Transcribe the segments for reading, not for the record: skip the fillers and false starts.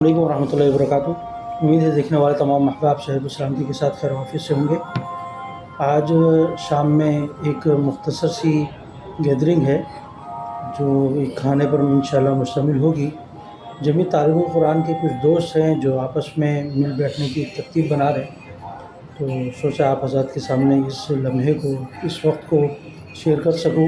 अलैकुम वरहमतुल्लाहि वबरकातुहू। उम्मीद है देखने वाले तमाम अहबाब सेहत व सलामती के साथ खैर वाफियत से होंगे। आज शाम में एक मुख्तसर सी गैदरिंग है जो एक खाने पर इंशाअल्लाह मुश्तमिल होगी। जमीयत तालिबुल कुरान के कुछ दोस्त हैं जो आपस में मिल बैठने की तरतीब बना रहे हैं, तो सोचा आप हज़रात के सामने इस लम्हे को, इस वक्त को शेयर कर सकूं।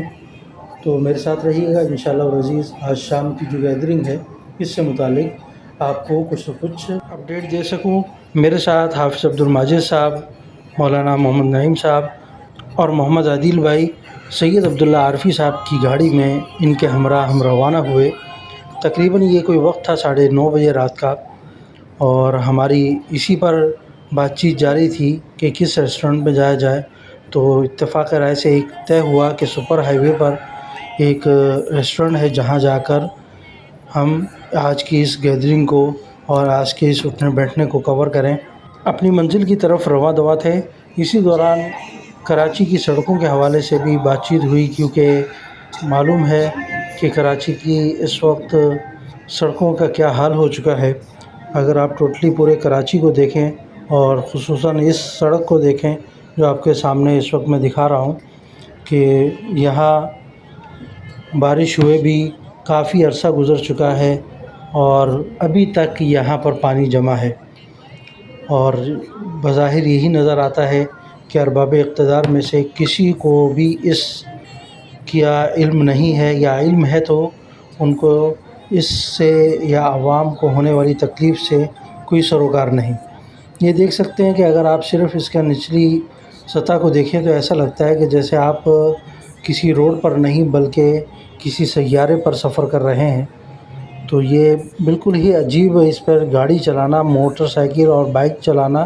तो मेरे साथ रहिएगा इंशाअल्लाह अज़ीज़। आज शाम की जो गैदरिंग है इससे मुतालिक आपको कुछ न कुछ अपडेट दे सकूं। मेरे साथ हाफ़िज़ अब्दुल माजिद साहब, मौलाना मोहम्मद नईम साहब और मोहम्मद आदिल भाई सैयद अब्दुल्ला आरफ़ी साहब की गाड़ी में इनके हमरा हम रवाना हुए। तकरीबन ये कोई वक्त था 9:30 बजे रात का, और हमारी इसी पर बातचीत जारी थी कि किस रेस्टोरेंट में जाया जाए। तो इत्तेफ़ाक़ राय से एक तय हुआ कि सुपर हाईवे पर एक रेस्टोरेंट है जहां जाकर हम आज की इस गैदरिंग को और आज के इस उठने बैठने को कवर करें। अपनी मंजिल की तरफ रवा दवा थे। इसी दौरान कराची की सड़कों के हवाले से भी बातचीत हुई, क्योंकि मालूम है कि कराची की इस वक्त सड़कों का क्या हाल हो चुका है। अगर आप टोटली पूरे कराची को देखें और ख़ुसूसन इस सड़क को देखें जो आपके सामने इस वक्त मैं दिखा रहा हूँ, कि यहाँ बारिश हुए भी काफ़ी अरसा गुज़र चुका है और अभी तक यहाँ पर पानी जमा है। और बज़ाहिर यही नज़र आता है कि अरबाब इक़्तिदार में से किसी को भी इस क्या इल्म नहीं है, या इल्म है तो उनको इससे या आवाम को होने वाली तकलीफ़ से कोई सरोकार नहीं। ये देख सकते हैं कि अगर आप सिर्फ़ इसका निचली सतह को देखें तो ऐसा लगता है कि जैसे आप किसी रोड पर नहीं बल्कि किसी सैयारे पर सफ़र कर रहे हैं। तो ये बिल्कुल ही अजीब है। इस पर गाड़ी चलाना, मोटरसाइकिल और बाइक चलाना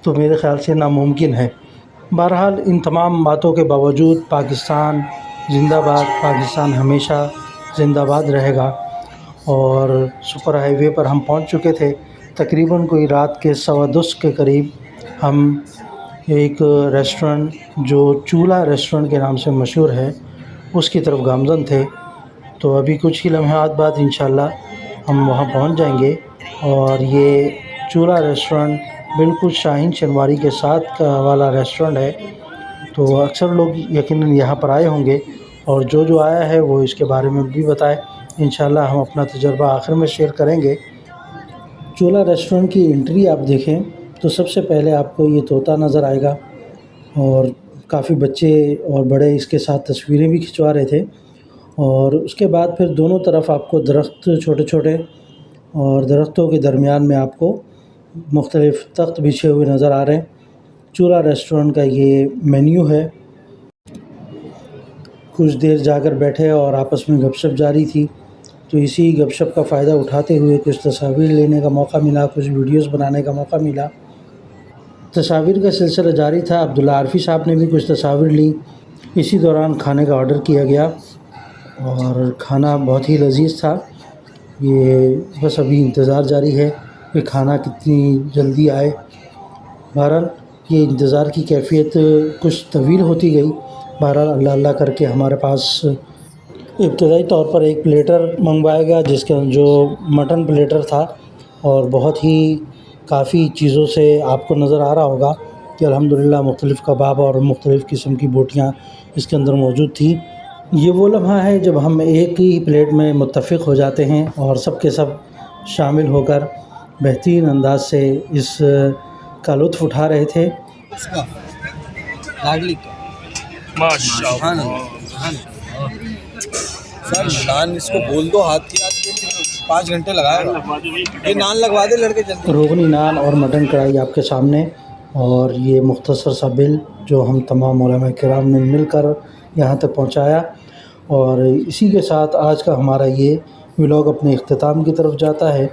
तो मेरे ख़्याल से नामुमकिन है। बहरहाल इन तमाम बातों के बावजूद पाकिस्तान ज़िंदाबाद, पाकिस्तान हमेशा ज़िंदाबाद रहेगा। और सुपर हाईवे पर हम पहुंच चुके थे। तकरीबन कोई रात के 2:15 के करीब हम एक रेस्टोरेंट जो चूल्हा रेस्टोरेंट के नाम से मशहूर है उसकी तरफ गामज़न थे। तो अभी कुछ ही लम्हात बाद इंशाअल्लाह हम वहाँ पहुँच जाएंगे। और ये चूल्हा रेस्टोरेंट बिल्कुल शाहीन शनवारी के साथ का वाला रेस्टोरेंट है। तो अक्सर लोग यकीनन यहाँ पर आए होंगे, और जो आया है वो इसके बारे में भी बताए। इंशाअल्लाह हम अपना तजुर्बा आखिर में शेयर करेंगे। चूल्हा रेस्टोरेंट की एंट्री आप देखें तो सबसे पहले आपको ये तोता नज़र आएगा, और काफ़ी बच्चे और बड़े इसके साथ तस्वीरें भी खिंचवा रहे थे। और उसके बाद फिर दोनों तरफ आपको दरख्त छोटे छोटे, और दरख्तों के दरमियान में आपको मुख्तलिफ़ तख्त बिछे हुए नज़र आ रहे हैं। चूल्हा रेस्टोरेंट का ये मेन्यू है। कुछ देर जाकर बैठे और आपस में गपशप जारी थी। तो इसी गपशप का फ़ायदा उठाते हुए कुछ तस्वीर लेने का मौका मिला, कुछ वीडियोस बनाने का मौका मिला। तस्वीर का सिलसिला जारी था। अब्दुल्ला आरफ़ी साहब ने भी कुछ तस्वीर ली। इसी दौरान खाने का ऑर्डर किया गया और खाना बहुत ही लजीज़ था। ये बस अभी इंतज़ार जारी है कि खाना कितनी जल्दी आए। बहरहाल ये इंतज़ार की कैफ़ियत कुछ तवील होती गई। बहरहाल अल्लाह अल्लाह करके हमारे पास इब्तदाई तौर पर एक प्लेटर मंगवाया गया, जिसका जो मटन प्लेटर था, और बहुत ही काफ़ी चीज़ों से आपको नज़र आ रहा होगा कि अल्हम्दुलिल्लाह मुख्तलिफ़ कबाब और मुख्तलिफ़ किस्म की बोटियाँ इसके अंदर मौजूद थी। ये वो लम्हा है जब हम एक ही प्लेट में मुत्तफ़िक़ हो जाते हैं और सब के सब शामिल होकर बेहतरीन अंदाज से इस का लुत्फ़ उठा रहे थे। सर नान इसको बोल दो हाथ की 5 घंटे लगाएगा। ये नान लगवा दे लड़के जल्दी। रोगनी नान और मटन कढ़ाई आपके सामने, और ये मुख्तसर सा बिल जो हम तमाम उलमा किराम ने मिलकर यहाँ तक पहुँचाया। और इसी के साथ आज का हमारा ये व्लॉग अपने इख्तिताम की तरफ जाता है।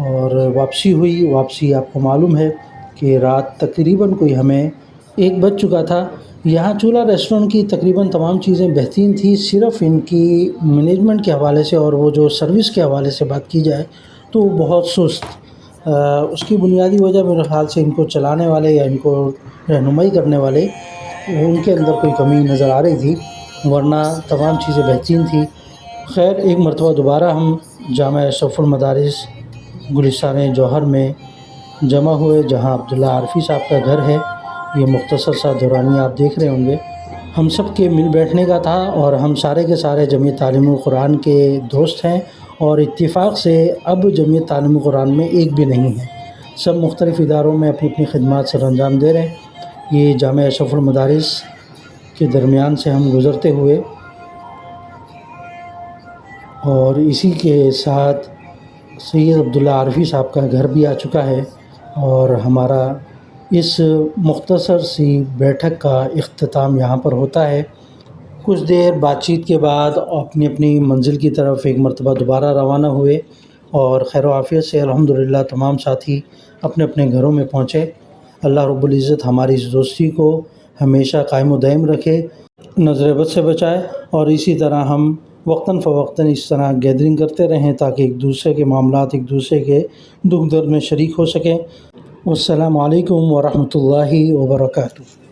और वापसी आपको मालूम है कि रात तकरीबन कोई हमें 1 बज चुका था। यहाँ चूल्हा रेस्टोरेंट की तकरीबन तमाम चीज़ें बेहतरीन थी। सिर्फ़ इनकी मैनेजमेंट के हवाले से और वो जो सर्विस के हवाले से बात की जाए तो बहुत सुस्त। उसकी बुनियादी वजह मेरे ख़्याल से इनको चलाने वाले या इनको रहनुमाई करने वाले, उनके अंदर कोई कमी नज़र आ रही थी, वरना तमाम चीज़ें बेहतरीन थी। खैर एक मरतबा दोबारा हम जामा अशरफुल मदारिस गुलिस्तान जौहर में जमा हुए, जहां अब्दुल्ला आरफी साहब का घर है। ये मुख्तसर सा दौरानिया आप देख रहे होंगे। हम सब के मिल बैठने का था और हम सारे के सारे जमीयत तालीम कुरान के दोस्त हैं और इत्तिफ़ाक़ से अब जमीयत तालीम कुरान में एक भी नहीं है। सब मुख्तलिफ़ इदारों में अपनी अपनी खिदमत सर अंजाम दे रहे हैं। ये जामिया अशरफुल मदारिस के दरमियान से हम गुज़रते हुए और इसी के साथ सैयद अब्दुल्ला आरफी साहब का घर भी आ चुका है और हमारा इस मुख्तसर सी बैठक का इख्तिताम यहाँ पर होता है। कुछ देर बातचीत के बाद अपनी अपनी मंजिल की तरफ एक मरतबा दोबारा रवाना हुए और खैर आफ़ियत से अल्हम्दुलिल्लाह तमाम साथी अपने अपने घरों में पहुँचे। अल्लाह रब्बुल इज़्ज़त हमारी इस दोस्ती को हमेशा कायम व दायम रखे, नज़र बद से बचाए और इसी तरह हम वक्तन फ़वक्तन इस तरह गैदरिंग करते रहें ताकि एक दूसरे के मामलात, एक दूसरे के दुख दर्द में शरीक हो सकें। वस्सलामु अलैकुम व रहमतुल्लाहि व बरकातुहू।